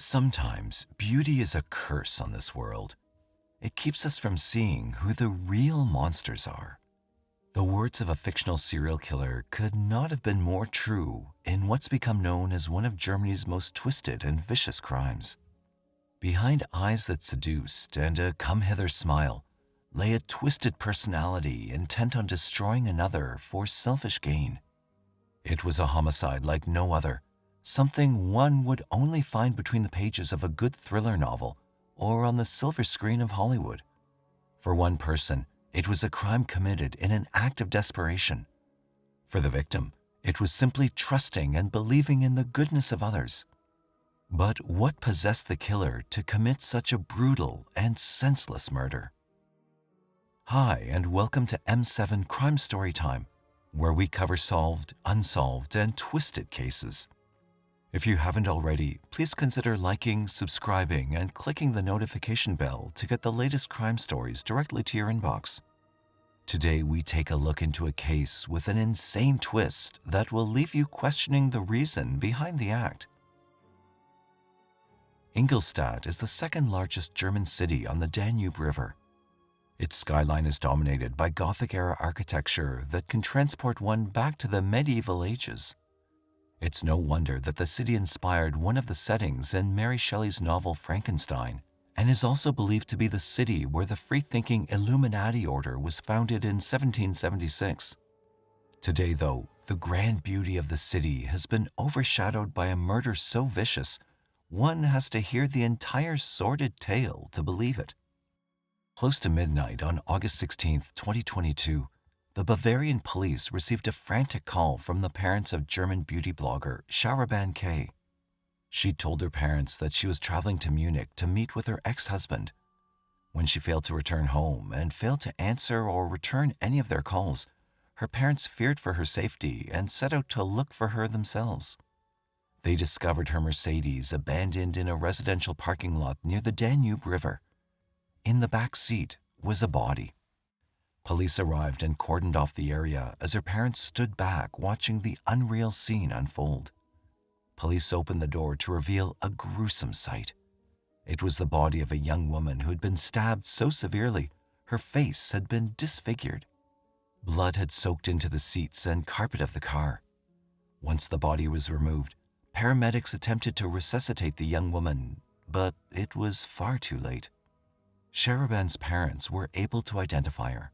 Sometimes beauty is a curse on this world. It keeps us from seeing who the real monsters are. The words of a fictional serial killer could not have been more true in what's become known as one of Germany's most twisted and vicious crimes. Behind eyes that seduced and a come-hither smile lay a twisted personality intent on destroying another for selfish gain. It was a homicide like no other, something one would only find between the pages of a good thriller novel or on the silver screen of Hollywood. For one person, it was a crime committed in an act of desperation. For the victim, it was simply trusting and believing in the goodness of others. But what possessed the killer to commit such a brutal and senseless murder? Hi, and welcome to M7 Crime Storytime, where we cover solved, unsolved, and twisted cases. If you haven't already, please consider liking, subscribing, and clicking the notification bell to get the latest crime stories directly to your inbox. Today, we take a look into a case with an insane twist that will leave you questioning the reason behind the act. Ingolstadt is the second largest German city on the Danube River. Its skyline is dominated by Gothic-era architecture that can transport one back to the medieval ages. It's no wonder that the city inspired one of the settings in Mary Shelley's novel Frankenstein, and is also believed to be the city where the free-thinking Illuminati order was founded in 1776. Today, though, the grand beauty of the city has been overshadowed by a murder so vicious, one has to hear the entire sordid tale to believe it. Close to midnight on August 16, 2022, the Bavarian police received a frantic call from the parents of German beauty blogger Shahraban K. She told her parents that she was traveling to Munich to meet with her ex-husband. When she failed to return home and failed to answer or return any of their calls, her parents feared for her safety and set out to look for her themselves. They discovered her Mercedes abandoned in a residential parking lot near the Danube River. In the back seat was a body. Police arrived and cordoned off the area as her parents stood back watching the unreal scene unfold. Police opened the door to reveal a gruesome sight. It was the body of a young woman who had been stabbed so severely her face had been disfigured. Blood had soaked into the seats and carpet of the car. Once the body was removed, paramedics attempted to resuscitate the young woman, but it was far too late. Shahraban's parents were able to identify her.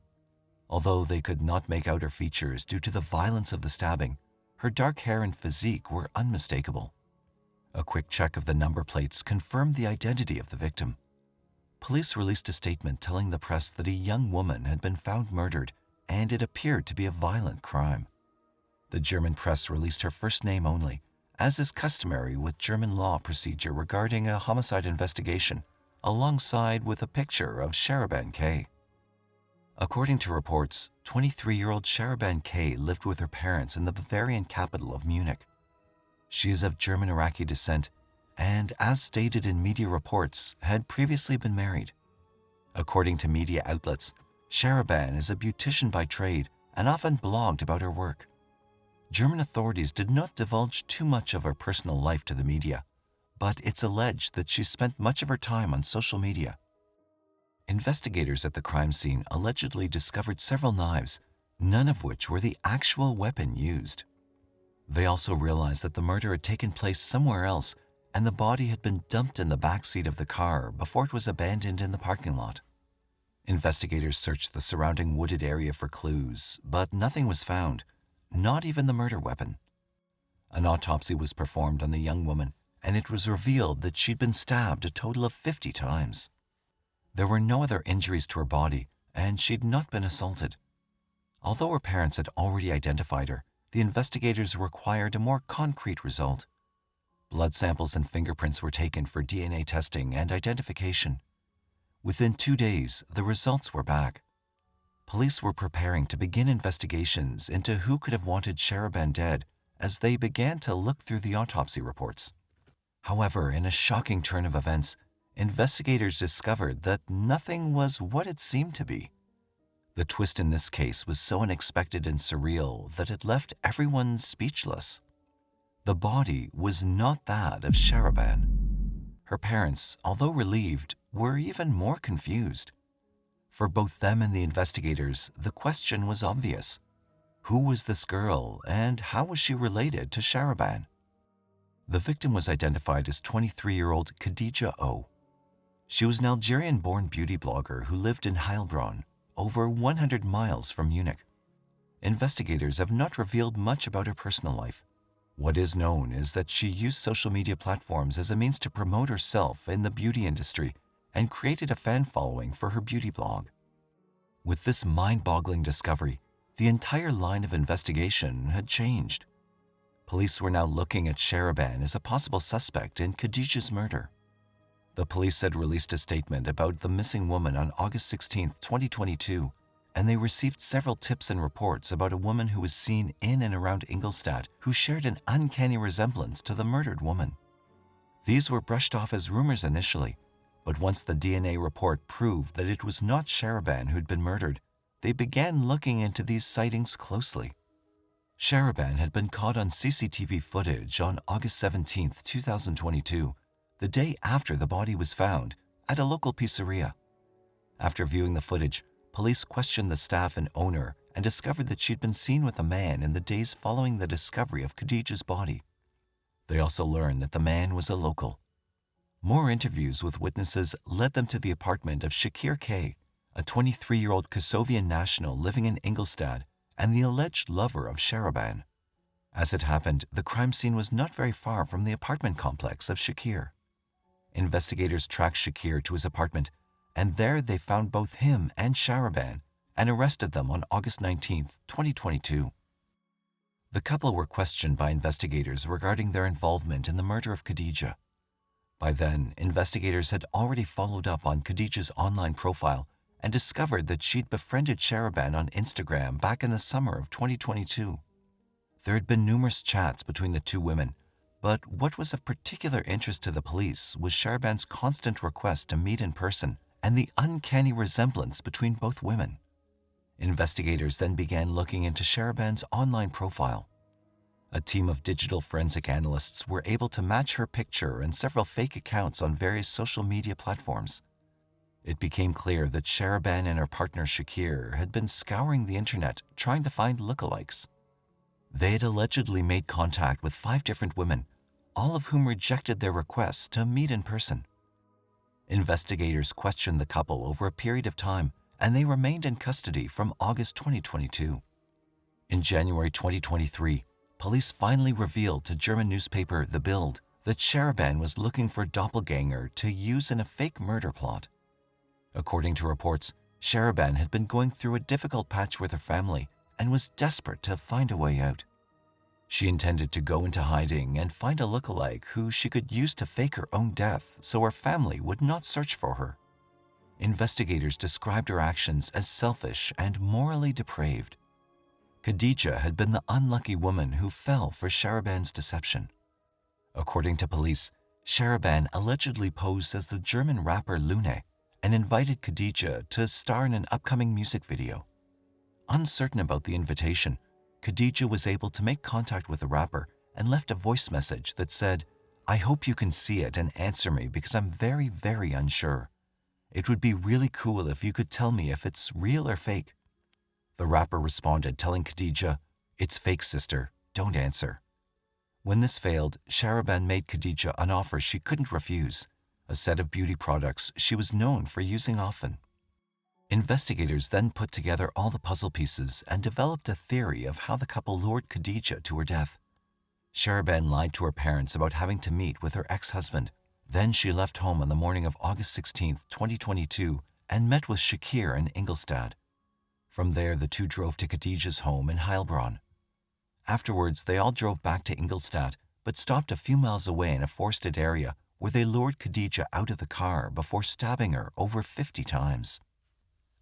Although they could not make out her features due to the violence of the stabbing, her dark hair and physique were unmistakable. A quick check of the number plates confirmed the identity of the victim. Police released a statement telling the press that a young woman had been found murdered, and it appeared to be a violent crime. The German press released her first name only, as is customary with German law procedure regarding a homicide investigation, alongside with a picture of Shahraban K. According to reports, 23-year-old Shahraban K lived with her parents in the Bavarian capital of Munich. She is of German-Iraqi descent and, as stated in media reports, had previously been married. According to media outlets, Shahraban is a beautician by trade and often blogged about her work. German authorities did not divulge too much of her personal life to the media, but it's alleged that she spent much of her time on social media. Investigators at the crime scene allegedly discovered several knives, none of which were the actual weapon used. They also realized that the murder had taken place somewhere else and the body had been dumped in the back seat of the car before it was abandoned in the parking lot. Investigators searched the surrounding wooded area for clues, but nothing was found, not even the murder weapon. An autopsy was performed on the young woman, and it was revealed that she'd been stabbed a total of 50 times. There were no other injuries to her body, and she'd not been assaulted. Although her parents had already identified her, the investigators required a more concrete result. Blood samples and fingerprints were taken for DNA testing and identification. Within 2 days, the results were back. Police were preparing to begin investigations into who could have wanted Shahraban dead as they began to look through the autopsy reports. However, in a shocking turn of events, investigators discovered that nothing was what it seemed to be. The twist in this case was so unexpected and surreal that it left everyone speechless. The body was not that of Shahraban. Her parents, although relieved, were even more confused. For both them and the investigators, the question was obvious. Who was this girl, and how was she related to Shahraban? The victim was identified as 23-year-old Khadija O. She was an Algerian-born beauty blogger who lived in Heilbronn, over 100 miles from Munich. Investigators have not revealed much about her personal life. What is known is that she used social media platforms as a means to promote herself in the beauty industry and created a fan following for her beauty blog. With this mind-boggling discovery, the entire line of investigation had changed. Police were now looking at Shahraban as a possible suspect in Khadija's murder. The police had released a statement about the missing woman on August 16, 2022, and they received several tips and reports about a woman who was seen in and around Ingolstadt who shared an uncanny resemblance to the murdered woman. These were brushed off as rumors initially, but once the DNA report proved that it was not Shahraban who'd been murdered, they began looking into these sightings closely. Shahraban had been caught on CCTV footage on August 17, 2022, the day after the body was found, at a local pizzeria. After viewing the footage, police questioned the staff and owner and discovered that she'd been seen with a man in the days following the discovery of Khadija's body. They also learned that the man was a local. More interviews with witnesses led them to the apartment of Shahraban K, a 23-year-old Kosovian national living in Ingolstadt and the alleged lover of Shahraban. As it happened, the crime scene was not very far from the apartment complex of Shahraban. Investigators tracked Shahraban to his apartment, and there they found both him and Shahraban and arrested them on August 19, 2022. The couple were questioned by investigators regarding their involvement in the murder of Khadija. By then, investigators had already followed up on Khadija's online profile and discovered that she'd befriended Shahraban on Instagram back in the summer of 2022. There had been numerous chats between the two women, but what was of particular interest to the police was Shahraban's constant request to meet in person and the uncanny resemblance between both women. Investigators then began looking into Shahraban's online profile. A team of digital forensic analysts were able to match her picture and several fake accounts on various social media platforms. It became clear that Shahraban and her partner Shahraban had been scouring the internet trying to find lookalikes. They had allegedly made contact with 5 different women, all of whom rejected their requests to meet in person. Investigators questioned the couple over a period of time, and they remained in custody from August 2022. In January 2023, police finally revealed to German newspaper The Bild that Shahraban was looking for a doppelganger to use in a fake murder plot. According to reports, Shahraban had been going through a difficult patch with her family and was desperate to find a way out. She intended to go into hiding and find a lookalike who she could use to fake her own death so her family would not search for her. Investigators described her actions as selfish and morally depraved. Khadija had been the unlucky woman who fell for Shahraban's deception. According to police, Shahraban allegedly posed as the German rapper Lune and invited Khadija to star in an upcoming music video. Uncertain about the invitation, Khadija was able to make contact with the rapper and left a voice message that said, "I hope you can see it and answer me because I'm very, very unsure. It would be really cool if you could tell me if it's real or fake." The rapper responded telling Khadija, "It's fake, sister. Don't answer." When this failed, Shahraban made Khadija an offer she couldn't refuse, a set of beauty products she was known for using often. Investigators then put together all the puzzle pieces and developed a theory of how the couple lured Khadija to her death. Shahraban lied to her parents about having to meet with her ex-husband. Then she left home on the morning of August 16, 2022, and met with Shahraban in Ingolstadt. From there, the two drove to Khadija's home in Heilbronn. Afterwards, they all drove back to Ingolstadt, but stopped a few miles away in a forested area where they lured Khadija out of the car before stabbing her over 50 times.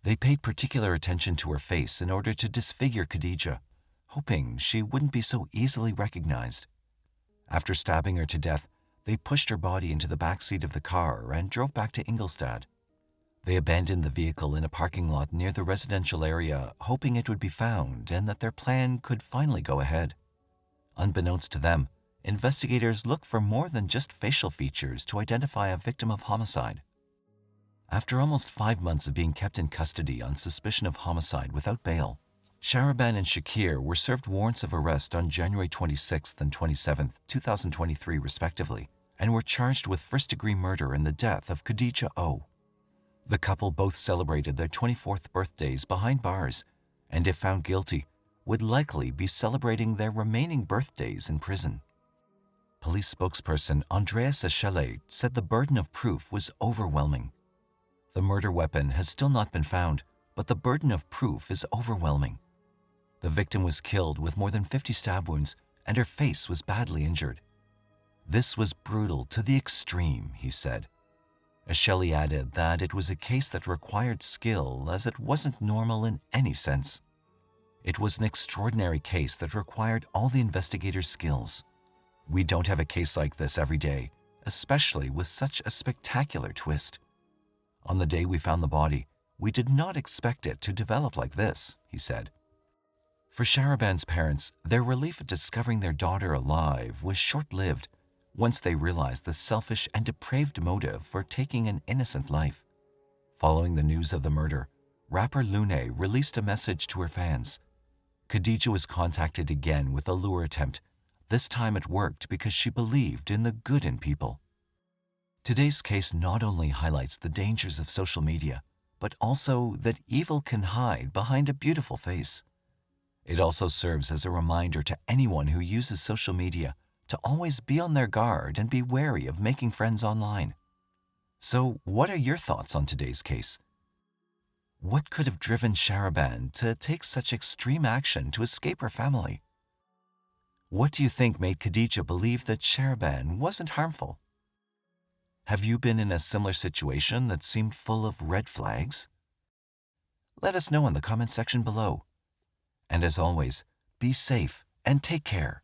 They paid particular attention to her face in order to disfigure Khadija, hoping she wouldn't be so easily recognized. After stabbing her to death, they pushed her body into the back seat of the car and drove back to Ingolstadt. They abandoned the vehicle in a parking lot near the residential area, hoping it would be found and that their plan could finally go ahead. Unbeknownst to them, investigators look for more than just facial features to identify a victim of homicide. After almost 5 months of being kept in custody on suspicion of homicide without bail, Shahraban and Shakir were served warrants of arrest on January 26th and 27th, 2023 respectively, and were charged with first-degree murder in the death of Khadija O. The couple both celebrated their 24th birthdays behind bars, and if found guilty, would likely be celebrating their remaining birthdays in prison. Police spokesperson Andreas Eschele said the burden of proof was overwhelming. The murder weapon has still not been found, but the burden of proof is overwhelming. The victim was killed with more than 50 stab wounds, and her face was badly injured. This was brutal to the extreme, he said. Eschele added that it was a case that required skill as it wasn't normal in any sense. It was an extraordinary case that required all the investigators' skills. We don't have a case like this every day, especially with such a spectacular twist. On the day we found the body, we did not expect it to develop like this, he said. For Shahraban's parents, their relief at discovering their daughter alive was short-lived once they realized the selfish and depraved motive for taking an innocent life. Following the news of the murder, rapper Lune released a message to her fans. Khadija was contacted again with a lure attempt. This time it worked because she believed in the good in people. Today's case not only highlights the dangers of social media, but also that evil can hide behind a beautiful face. It also serves as a reminder to anyone who uses social media to always be on their guard and be wary of making friends online. So, what are your thoughts on today's case? What could have driven Shahraban to take such extreme action to escape her family? What do you think made Khadija believe that Shahraban wasn't harmful? Have you been in a similar situation that seemed full of red flags? Let us know in the comment section below. And as always, be safe and take care.